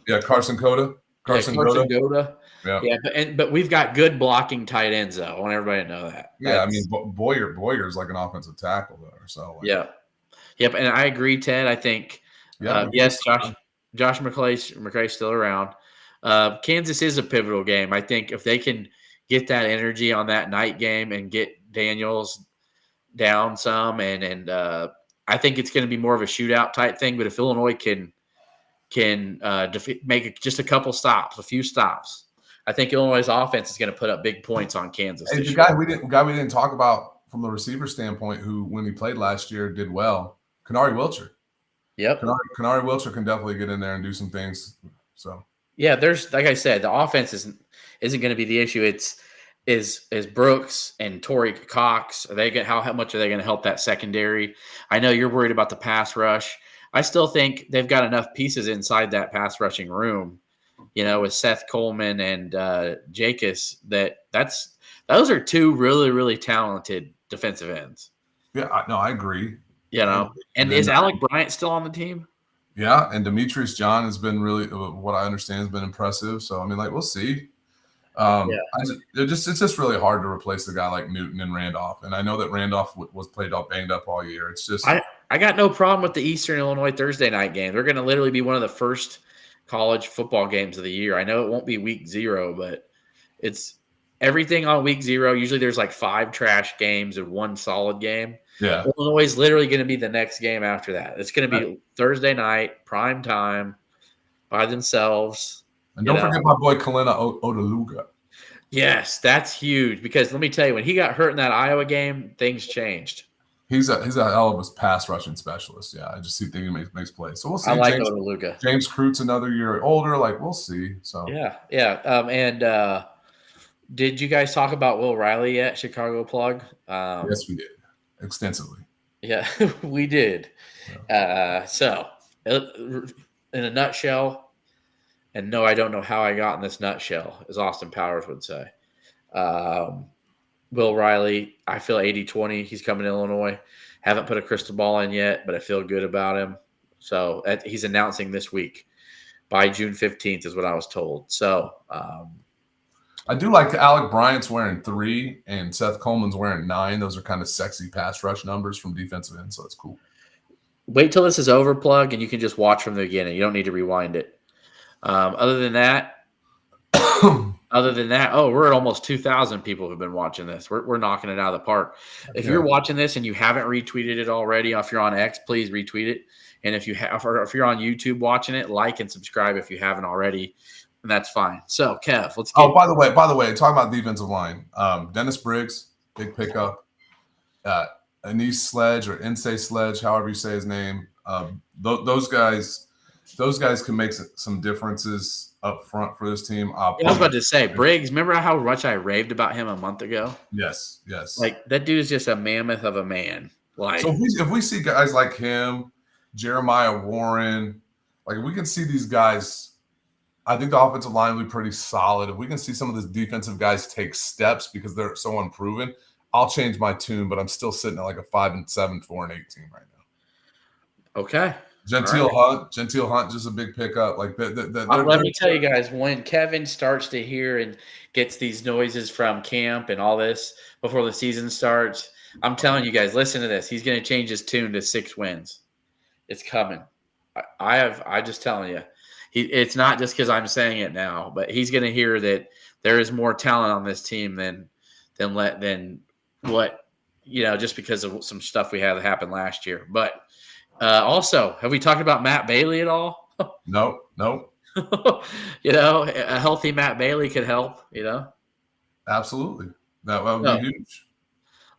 Yeah, Carson Coda. Carson Goda. Yeah, but we've got good blocking tight ends though. I want everybody to know that. I mean Boyer is like an offensive tackle there. So yep, and I agree, Ted. I think yes, Josh McClay's still around. Kansas is a pivotal game. I think if they can get that energy on that night game and get Daniels down some, and I think it's going to be more of a shootout type thing. But if Illinois can make just a few stops. I think Illinois' offense is going to put up big points on Kansas. Hey, the guy we didn't talk about from the receiver standpoint, who when he played last year did well, Kanari Wilcher. Yep, Kanari Wilcher can definitely get in there and do some things. So yeah, there's like I said, the offense isn't going to be the issue. It's Brooks and Torrey Cox. How much are they going to help that secondary? I know you're worried about the pass rush. I still think they've got enough pieces inside that pass rushing room. With Seth Coleman and Jacobs, those are two really, really talented defensive ends. Yeah, I agree. And is Alec Bryant still on the team? Yeah, and Demetrius John has been really, what I understand, has been impressive. So I mean, we'll see. It's just really hard to replace a guy like Newton and Randolph, and I know that Randolph was played all banged up all year. It's just I got no problem with the Eastern Illinois Thursday night game. They're going to literally be one of the first college football games of the year. I know it won't be week 0, but it's everything on week 0. Usually there's like 5 trash games and 1 solid game. Yeah. Illinois is literally going to be the next game after that. It's going to be Thursday night, prime time, by themselves. And don't forget my boy Kalina Odaluga. Yes, that's huge because let me tell you, when he got hurt in that Iowa game, things changed. He's a hell of a pass rushing specialist. Yeah, I just think he makes plays. So we'll see. I like Odaluga. James Crute's another year older. We'll see. So yeah. Did you guys talk about Will Riley yet? Chicago plug. Yes, we did extensively. Yeah, we did. Yeah. So, in a nutshell, and no, I don't know how I got in this nutshell, as Austin Powers would say. Will Riley, I feel 80-20. He's coming to Illinois. Haven't put a crystal ball in yet, but I feel good about him. So he's announcing this week by June 15th is what I was told. So I do like Alec Bryant's wearing 3 and Seth Coleman's wearing 9. Those are kind of sexy pass rush numbers from defensive end, so it's cool. Wait till this is over, plug, and you can just watch from the beginning. You don't need to rewind it. Other than that, we're at almost 2,000 people who've been watching this. We're knocking it out of the park. If you're watching this and you haven't retweeted it already, if you're on X, please retweet it. And if you're on YouTube watching it, like and subscribe if you haven't already, and that's fine. So, Kev, let's get. Oh, by the way, talking about defensive line, Dennis Briggs, big pickup. Anise Sledge or Insay Sledge, however you say his name. Those guys can make some differences up front for this team. I was about to say, Briggs, remember how much I raved about him a month ago? Yes. That dude is just a mammoth of a man. So if we see guys like him, Jeremiah Warren, if we can see these guys, I think the offensive line will be pretty solid. If we can see some of these defensive guys take steps because they're so unproven, I'll change my tune, but I'm still sitting at a 5-7, 4-8 team right now. Okay. Gentile Hunt, just a big pickup. Let me tell you guys, when Kevin starts to hear and gets these noises from camp and all this before the season starts, I'm telling you guys, listen to this. He's going to change his tune to 6 wins. It's coming. I just telling you. It's not just because I'm saying it now, but he's going to hear that there is more talent on this team than what, just because of some stuff we had that happened last year. But also, have we talked about Matt Bailey at all? Nope. A healthy Matt Bailey could help, Absolutely. That would be huge.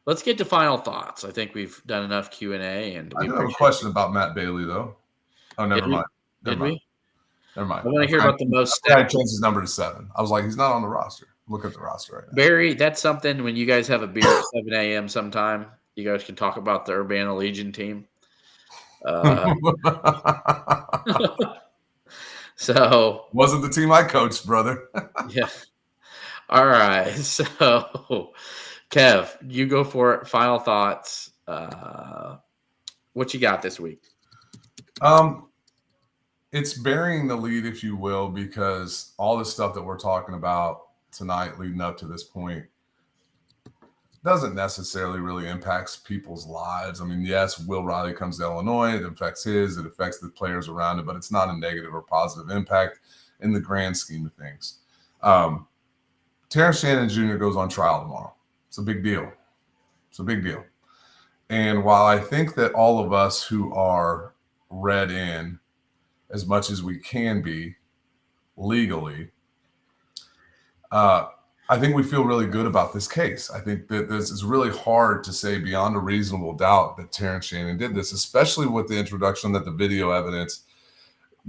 Let's get to final thoughts. I think we've done enough Q&A. And I do have a question about Matt Bailey, though. Oh, never mind. Did we? Never mind. I want to hear about the most. I changed his number to 7. I was like, he's not on the roster. Look at the roster right now. Barry, that's something when you guys have a beer at 7 a.m. sometime, you guys can talk about the Urbana Legion team. So wasn't the team I coached, brother. Yeah. All right. So, Kev, you go for it. Final thoughts. What you got this week? It's burying the lead, if you will, because all this stuff that we're talking about tonight leading up to this point doesn't necessarily really impact people's lives. I mean, yes, Will Riley comes to Illinois. It affects it affects the players around it, but it's not a negative or positive impact in the grand scheme of things. Terrence Shannon Jr. goes on trial tomorrow. It's a big deal. And while I think that all of us who are read in as much as we can be legally, I think we feel really good about this case. I think that this is really hard to say beyond a reasonable doubt that Terrence Shannon did this, especially with the introduction that the video evidence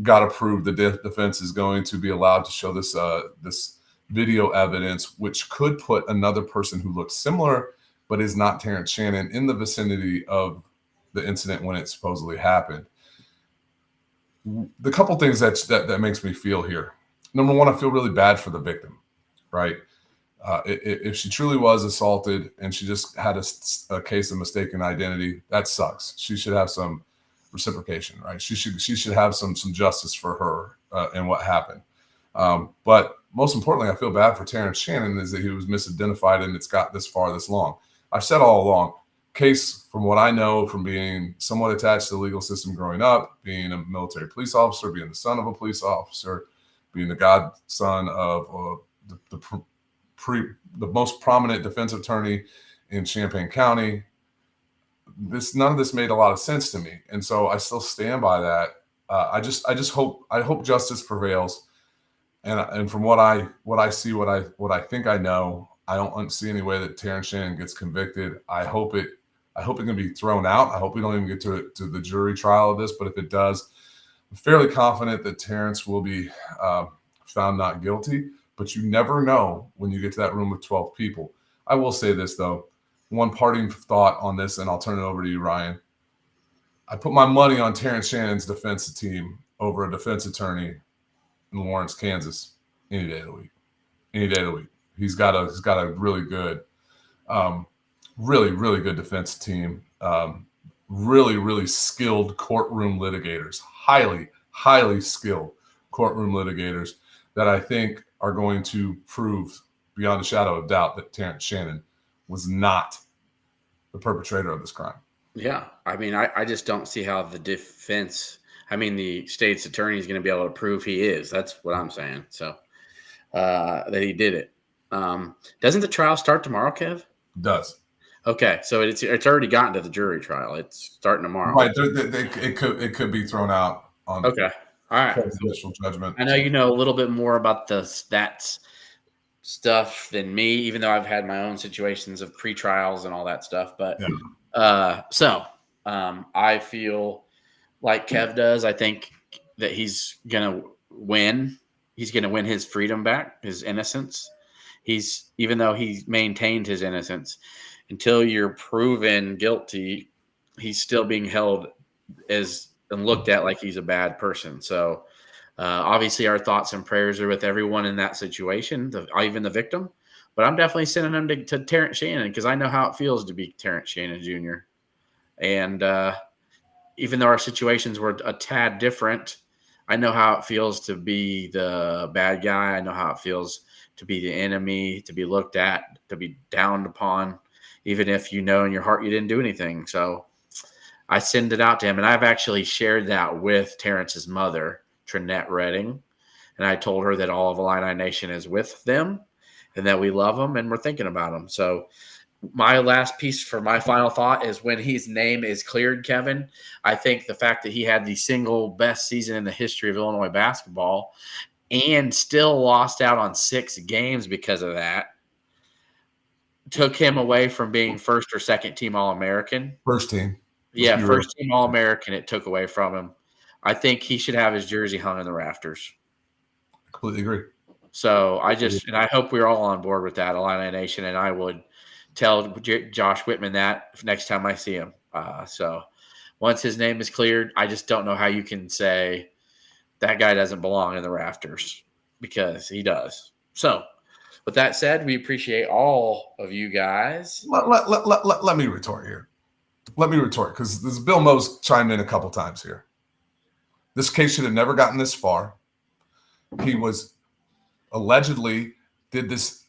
got approved. The defense is going to be allowed to show this this video evidence, which could put another person who looks similar but is not Terrence Shannon in the vicinity of the incident when it supposedly happened. The couple things that makes me feel here. Number one, I feel really bad for the victim, right? If she truly was assaulted and she just had a case of mistaken identity, that sucks. She should have some reciprocation, right? She should have some justice for her and what happened. But most importantly, I feel bad for Terrence Shannon is that he was misidentified and it's got this far, this long. I've said all along, case from what I know from being somewhat attached to the legal system growing up, being a military police officer, being the son of a police officer, being the godson of the most prominent defense attorney in Champaign County. None of this made a lot of sense to me, and so I still stand by that. I hope justice prevails, and from what I see, what I think I know, I don't see any way that Terrence Shannon gets convicted. I hope it can be thrown out. I hope we don't even get to the jury trial of this, but if it does, I'm fairly confident that Terrence will be found not guilty. But you never know when you get to that room with 12 people. I will say this, though. One parting thought on this, and I'll turn it over to you, Ryan. I put my money on Terrence Shannon's defense team over a defense attorney in Lawrence, Kansas, any day of the week. He's got a really good, really good defense team. Really skilled courtroom litigators, highly skilled courtroom litigators that I think are going to prove beyond a shadow of doubt that Terrence Shannon was not the perpetrator of this crime. Yeah. I mean, I just don't see how the state's attorney is going to be able to prove he is. That's what I'm saying. So that he did it. Doesn't the trial start tomorrow, Kev? It does. Okay. So it's already gotten to the jury trial. It's starting tomorrow. Right. It could be thrown out on. Okay. All right. Presidential judgment. I know you know a little bit more about that stuff than me, even though I've had my own situations of pre-trials and all that stuff. But I feel like Kev does. I think that he's gonna win. He's gonna win his freedom back, his innocence. Even though he maintained his innocence, until you're proven guilty, he's still being held and looked at like he's a bad person. So obviously our thoughts and prayers are with everyone in that situation, even the victim. But I'm definitely sending them to Terrence Shannon because I know how it feels to be Terrence Shannon Jr. And even though our situations were a tad different, I know how it feels to be the bad guy. I know how it feels to be the enemy, to be looked at, to be downed upon. even if you know in your heart you didn't do anything. So I send it out to him, and I've actually shared that with Terrence's mother, Trinette Redding, and I told her that all of Illini Nation is with them and that we love them and we're thinking about them. So my last piece for my final thought is when his name is cleared, Kevin, I think the fact that he had the single best season in the history of Illinois basketball and still lost out on 6 games because of that took him away from being first or second team All-American. First team. Yeah, first team All-American, it took away from him. I think he should have his jersey hung in the rafters. Completely agree. So and I hope we're all on board with that, Illini Nation, and I would tell Josh Whitman that next time I see him. So once his name is cleared, I just don't know how you can say that guy doesn't belong in the rafters, because he does. So with that said, we appreciate all of you guys. Let me retort here. Let me retort, because this Bill Mo's chimed in a couple times here. This case should have never gotten this far. He was allegedly did this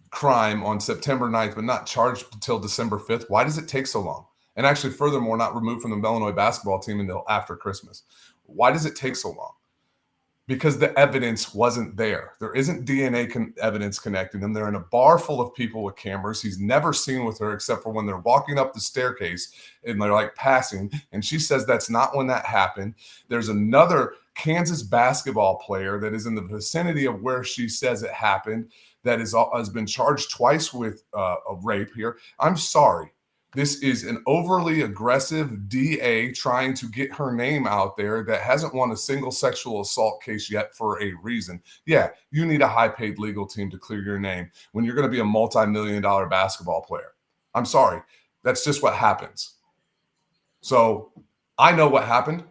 crime on September 9th, but not charged until December 5th. Why does it take so long? And actually, furthermore, not removed from the Illinois basketball team until after Christmas. Why does it take so long? Because the evidence wasn't there. There isn't DNA evidence connecting them. They're in a bar full of people with cameras. He's never seen with her except for when they're walking up the staircase and they're like passing. And she says that's not when that happened. There's another Kansas basketball player that is in the vicinity of where she says it happened that has been charged twice with a rape here. I'm sorry. This is an overly aggressive DA trying to get her name out there that hasn't won a single sexual assault case yet for a reason. Yeah, you need a high-paid legal team to clear your name when you're going to be a multi-million-dollar basketball player. I'm sorry. That's just what happens. So I know what happened.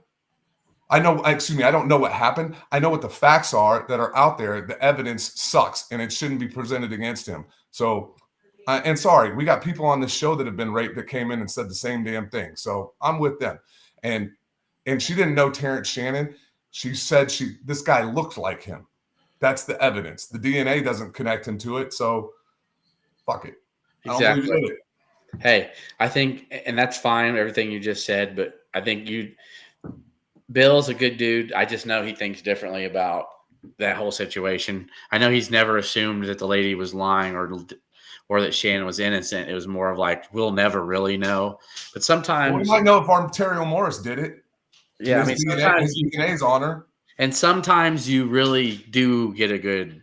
I don't know what happened. I know what the facts are that are out there. The evidence sucks, and it shouldn't be presented against him. So and sorry, we got people on this show that have been raped that came in and said the same damn thing. So I'm with them. And she didn't know Terrence Shannon. She said this guy looked like him. That's the evidence. The DNA doesn't connect him to it. So fuck it. Exactly. Hey, I think, and that's fine, everything you just said, but I think Bill's a good dude. I just know he thinks differently about that whole situation. I know he's never assumed that the lady was lying or that Shannon was innocent. It was more of like, we'll never really know. But sometimes we might know if Ontario Morris did it. Yeah, his DNA's on her. And sometimes you really do get a good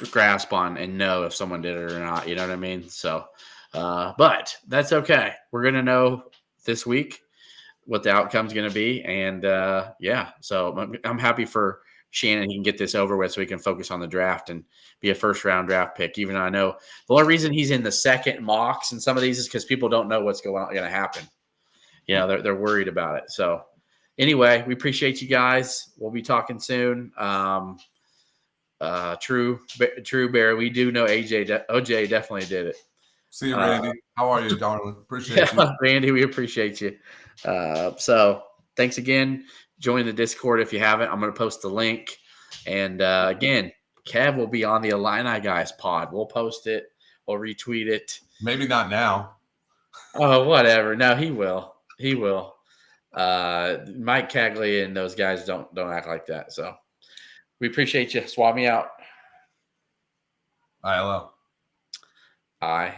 grasp on and know if someone did it or not. You know what I mean? So, but that's okay. We're going to know this week what the outcome's going to be. And so I'm happy for Shannon. He can get this over with so he can focus on the draft and be a first-round draft pick, even though I know the only reason he's in the second mocks and some of these is because people don't know what's going to happen. You know, they're worried about it. So anyway, we appreciate you guys. We'll be talking soon. True, Barry. We do know OJ definitely did it. See you, Randy. How are you, darling? Appreciate you. Randy, we appreciate you. So thanks again. Join the Discord if you haven't. I'm going to post the link. And again, Kev will be on the Illini Guys pod. We'll post it. We'll retweet it. Maybe not now. Oh, whatever. No, he will. He will. Mike Cagley and those guys don't act like that. So we appreciate you. Swap me out. ILL. Aye.